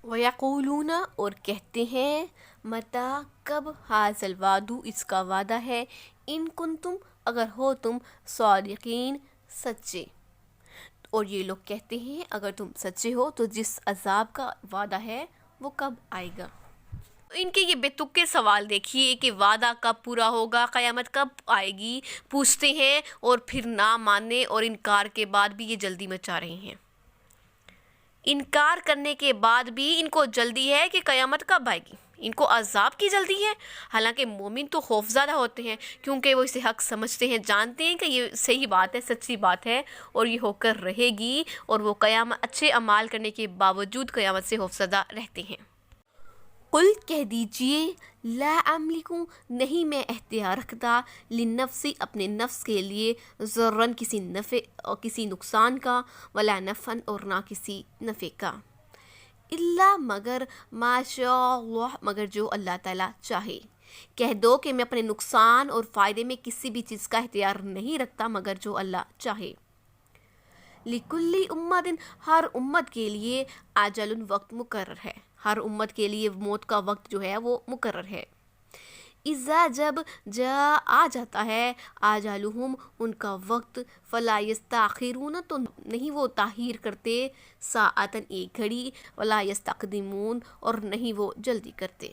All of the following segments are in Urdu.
وَيَقُولُونَ اور کہتے ہیں، متا کب ھذا الوعد اس کا وعدہ ہے، ان کنتم اگر ہو تم صادقین سچے۔ اور یہ لوگ کہتے ہیں اگر تم سچے ہو تو جس عذاب کا وعدہ ہے وہ کب آئے گا۔ ان کے یہ بے تکے سوال دیکھیے کہ وعدہ کب پورا ہوگا، قیامت کب آئے گی، پوچھتے ہیں اور پھر نہ ماننے اور انکار کے بعد بھی یہ جلدی مچا رہے ہیں۔ انکار کرنے کے بعد بھی ان کو جلدی ہے کہ قیامت کب آئے گی، ان کو عذاب کی جلدی ہے۔ حالانکہ مومن تو خوفزدہ ہوتے ہیں کیونکہ وہ اسے حق سمجھتے ہیں، جانتے ہیں کہ یہ صحیح بات ہے، سچی بات ہے اور یہ ہو کر رہے گی، اور وہ قیامت اچھے اعمال کرنے کے باوجود قیامت سے خوفزدہ رہتے ہیں۔ قل کہہ دیجئے، لا املک نہیں میں اختیار رکھتا، لنفسی اپنے نفس کے لیے، ضرن کسی نفع اور کسی نقصان کا، ولا نفعن اور نہ کسی نفع کا، الا مگر ما شاء اللہ مگر جو اللہ تعالیٰ چاہے۔ کہہ دو کہ میں اپنے نقصان اور فائدے میں کسی بھی چیز کا اختیار نہیں رکھتا مگر جو اللہ چاہے۔ لِكُلِّ أُمَّةٍ ہر امت کے لیے اجل وقت مقرر ہے، ہر امت کے لیے موت کا وقت جو ہے وہ مقرر ہے۔ اذا جب جا آ جاتا ہے اجلہم ان کا وقت، فلا یستاخرون تو نہیں وہ تاخیر کرتے، ساعتن ایک گھڑی، ولا یستقدمون اور نہیں وہ جلدی کرتے۔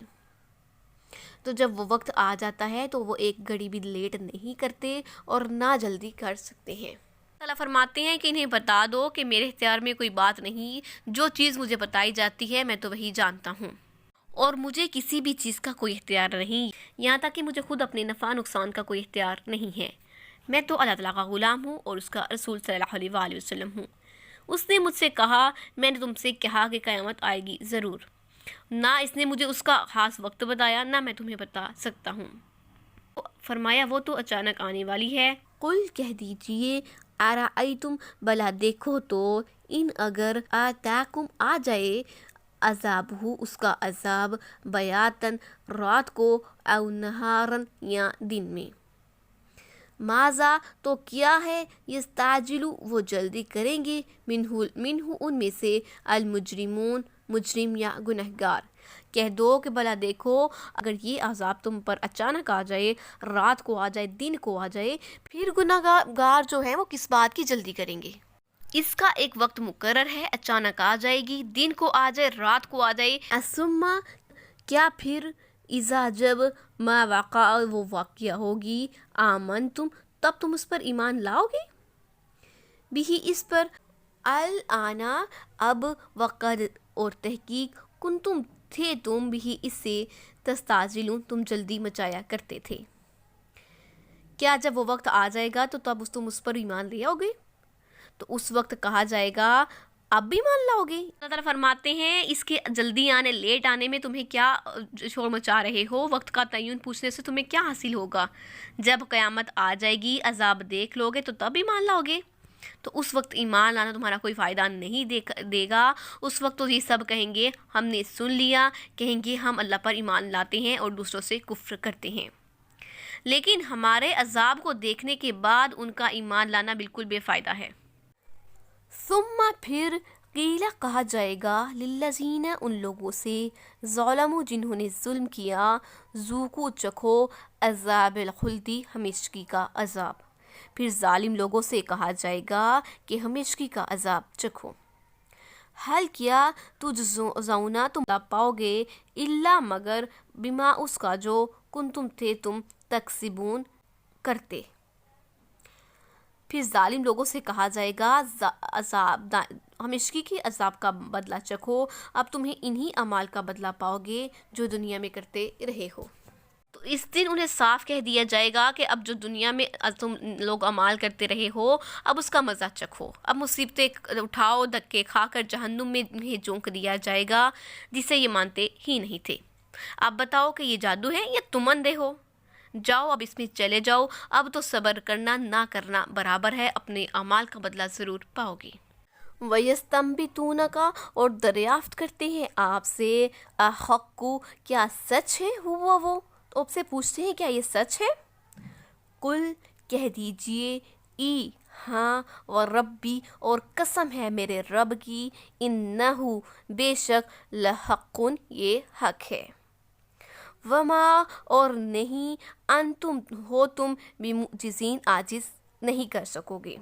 تو جب وہ وقت آ جاتا ہے تو وہ ایک گھڑی بھی لیٹ نہیں کرتے اور نہ جلدی کر سکتے ہیں۔ اللہ فرماتے ہیں کہ انہیں بتا دو کہ میرے اختیار میں کوئی بات نہیں، جو چیز مجھے بتائی جاتی ہے میں تو وہی جانتا ہوں، اور مجھے کسی بھی چیز کا کوئی اختیار نہیں، یہاں تک کہ مجھے خود اپنے نفع نقصان کا کوئی اختیار نہیں ہے۔ میں تو اللہ تعالیٰ کا غلام ہوں اور اس کا رسول صلی اللہ علیہ وآلہ وسلم ہوں۔ اس نے مجھ سے کہا، میں نے تم سے کہا کہ قیامت آئے گی ضرور، نہ اس نے مجھے اس کا خاص وقت بتایا، نہ میں تمہیں بتا سکتا ہوں۔ فرمایا وہ تو اچانک آنے والی ہے۔ قل کہہ دیجئے، ارأیتم بلا دیکھو تو، ان اگر آتاکم آ جائے، عذاب ہو اس کا عذاب، بیاتن رات کو، او نہارن یا دن میں، ماذا تو کیا ہے، یستعجلو وہ جلدی کریں گے، منہ ان میں سے، المجرمون مجرم یا گنہگار۔ کہہ دو کہ بلا دیکھو اگر یہ عذاب تم پر اچانک آ جائے، رات کو آ جائے، دن کو آ جائے، پھر گنہگار جو ہیں وہ کس بات کی جلدی کریں گے؟ اس کا ایک وقت مقرر ہے، اچانک آ جائے گی، دن کو آ جائے، رات کو آ جائے، ثم کیا پھر، اذا جب، ما وقع وہ واقعہ ہوگی، آمنتم تب تم اس پر ایمان لاؤ گے، بھی اس پر، الآن اب، وقد اور تحقیق، کنتم تھے تم بھی اس سے، تستعجلون تم جلدی مچایا کرتے تھے۔ کیا جب وہ وقت آ جائے گا تو تب تم اس پر ایمان لے آؤ گے؟ تو اس وقت کہا جائے گا اب بھی مان لاؤ گے۔ اللہ تعالیٰ فرماتے ہیں اس کے جلدی آنے، لیٹ آنے میں تمہیں کیا شور مچا رہے ہو، وقت کا تعین پوچھنے سے تمہیں کیا حاصل ہوگا؟ جب قیامت آ جائے گی، عذاب دیکھ لو گے تو تب ایمان لاؤ گے۔ تو اس وقت ایمان لانا تمہارا کوئی فائدہ نہیں دے گا۔ اس وقت تو یہ سب کہیں گے ہم نے سن لیا، کہیں گے ہم اللہ پر ایمان لاتے ہیں اور دوسروں سے کفر کرتے ہیں، لیکن ہمارے عذاب کو دیکھنے کے بعد ان کا ایمان لانا بالکل بے فائدہ ہے۔ ثم پھر، قیل کہا جائے گا، للذین ان لوگوں سے، ظلموا جنہوں نے ظلم کیا، ذوقوا چکھو، عذاب الخلد ہمیشگی کا عذاب۔ پھر ظالم لوگوں سے کہا جائے گا کہ ہمیشگی کا عذاب چکھو۔ حل کیا تجزون تم پاؤ گے، الا مگر، بما اس کا جو، کنتم تھے تم، تکسبون کرتے۔ پھر ظالم لوگوں سے کہا جائے گا، عذاب ہمیشگی کی عذاب کا بدلہ چکھو، اب تمہیں انہی اعمال کا بدلہ پاؤ گے جو دنیا میں کرتے رہے ہو۔ تو اس دن انہیں صاف کہہ دیا جائے گا کہ اب جو دنیا میں تم لوگ اعمال کرتے رہے ہو، اب اس کا مزہ چکھو، اب مصیبتیں اٹھاؤ، دھکے کھا کر جہنم میں انہیں جھونک دیا جائے گا جسے یہ مانتے ہی نہیں تھے۔ اب بتاؤ کہ یہ جادو ہے یا تم اندھے ہو؟ جاؤ اب اس میں چلے جاؤ، اب تو صبر کرنا نہ کرنا برابر ہے، اپنے اعمال کا بدلہ ضرور پاؤ گی۔ وَيَسْتَنبِطُونَكَ اور دریافت کرتے ہیں آپ سے، احق کیا سچ ہے ہوا وہ، تو آپ سے پوچھتے ہیں کیا یہ سچ ہے؟ قل کہہ دیجئے، ای ہاں، وربی اور قسم ہے میرے رب کی، انہو بے شک، لحق یہ حق ہے، وما اور نہیں، انتم ہو تم بمعجزین عاجز نہیں کر سکو گے،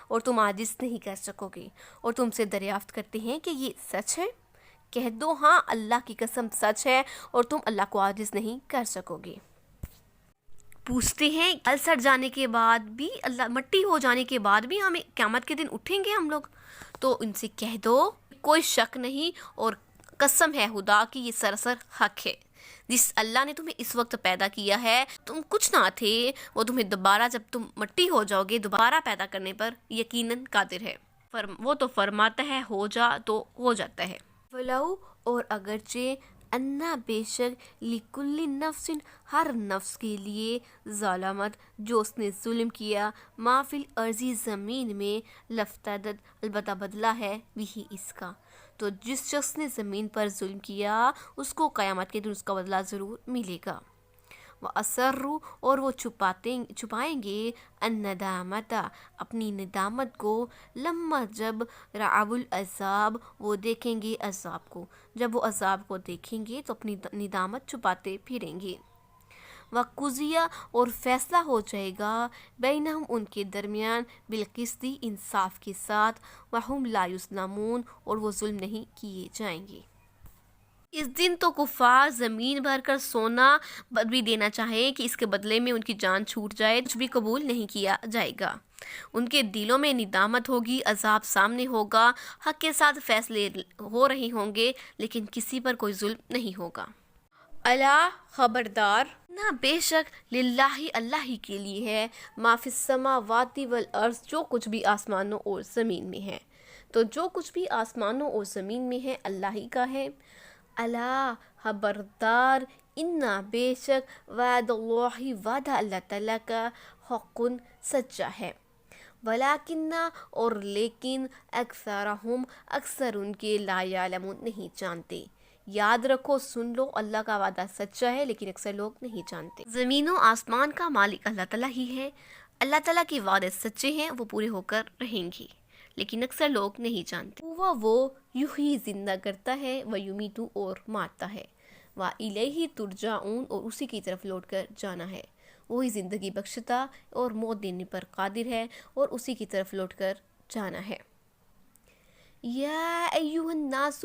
اور تم عاجز نہیں کر سکو گے، اور تم سے دریافت کرتے ہیں کہ یہ سچ ہے، کہہ دو ہاں اللہ کی قسم سچ ہے اور تم اللہ کو عاجز نہیں کر سکو گے۔ پوچھتے ہیں کل سڑ جانے کے بعد بھی، اللہ مٹی ہو جانے کے بعد بھی ہمیں قیامت کے دن اٹھیں گے ہم لوگ؟ تو ان سے کہہ دو کوئی شک نہیں، اور قسم ہے خدا کی یہ سراسر حق ہے، جس اللہ نے تمہیں اس وقت پیدا کیا ہے، تم کچھ نہ تھے، وہ تمہیں دوبارہ جب تم مٹی ہو جاؤ گے دوبارہ پیدا کرنے پر یقیناً قادر ہے، وہ تو فرماتا ہے ہو جا تو ہو جاتا ہے۔ وَلَوْ اور اگرچہ انا بے شک لکل نفس ہر نفس کے لیے ظالمت جو اس نے ظلم کیا ما فی الارض زمین میں لفتدت البتہ بدلہ ہے وہی اس کا، تو جس شخص نے زمین پر ظلم کیا اس کو قیامت کے دن اس کا بدلہ ضرور ملے گا۔ وَأَسَرُّوا اور وہ چھپائیں گے الندامت اپنی ندامت کو، لما جب رعوا العذاب وہ دیکھیں گے عذاب کو، جب وہ عذاب کو دیکھیں گے تو اپنی ندامت چھپاتے پھریں گے۔ وَقُضِیَ اور فیصلہ ہو جائے گا بینہم ان کے درمیان بالقسط انصاف کے ساتھ، وَهُمْ لَا يُظْلَمُونَ اور وہ ظلم نہیں کیے جائیں گے۔ اس دن تو کفار زمین بھر کر سونا بھی دینا چاہے کہ اس کے بدلے میں ان کی جان چھوٹ جائے، کچھ بھی قبول نہیں کیا جائے گا۔ ان کے دلوں میں ندامت ہوگی، عذاب سامنے ہوگا، حق کے ساتھ فیصلے ہو رہے ہوں گے، لیکن کسی پر کوئی ظلم نہیں ہوگا۔ الا خبردار، نہ بے شک، للہ اللہ ہی کے لیے ہے، ما فی السماوات والارض جو کچھ بھی آسمانوں اور زمین میں ہے، تو جو کچھ بھی آسمانوں اور زمین میں ہے اللہ ہی کا ہے۔ الا خبردار، انا بے شک، وعد اللہ وعدہ اللہ تعالیٰ کا، حق سچا ہے، ولیکن اور لیکن، اکثرہم اکثر ان کے، لا یعلمون نہیں جانتے۔ یاد رکھو، سن لو، اللہ کا وعدہ سچا ہے لیکن اکثر لوگ نہیں جانتے۔ زمین و آسمان کا مالک اللہ تعالیٰ ہی ہے، اللہ تعالیٰ کے وعدے سچے ہیں، وہ پورے ہو کر رہیں گے، لیکن اکثر لوگ نہیں جانتے۔ وہ یحیی زندہ کرتا ہے، ویمیت اور مارتا ہے، وإلیہ ترجعون اور اسی کی طرف لوٹ کر جانا ہے، وہی زندگی بخشتا اور موت دینے پر قادر ہے اور اسی کی طرف لوٹ کر جانا ہے۔ یا ایہا الناس،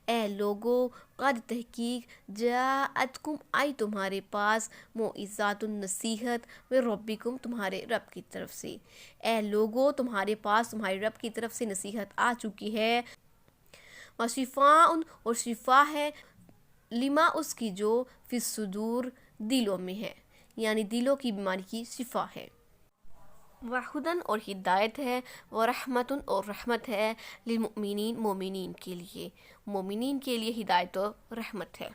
اے لوگو، قد تحقیق، جاءتکم آئی تمہارے پاس، موعظات نصیحت، من ربکم تمہارے رب کی طرف سے، اے لوگو تمہارے پاس تمہارے رب کی طرف سے نصیحت آ چکی ہے، وشفاء اور شفا ہے، لما اس کی جو فی الصدور دلوں میں ہے، یعنی دلوں کی بیماری کی شفا ہے، وہدن اور ہدایت ہے، ورحمت اور رحمت ہے، للمؤمنین مومنین کے لیے، مومنین کے لیے ہدایت و رحمت ہے۔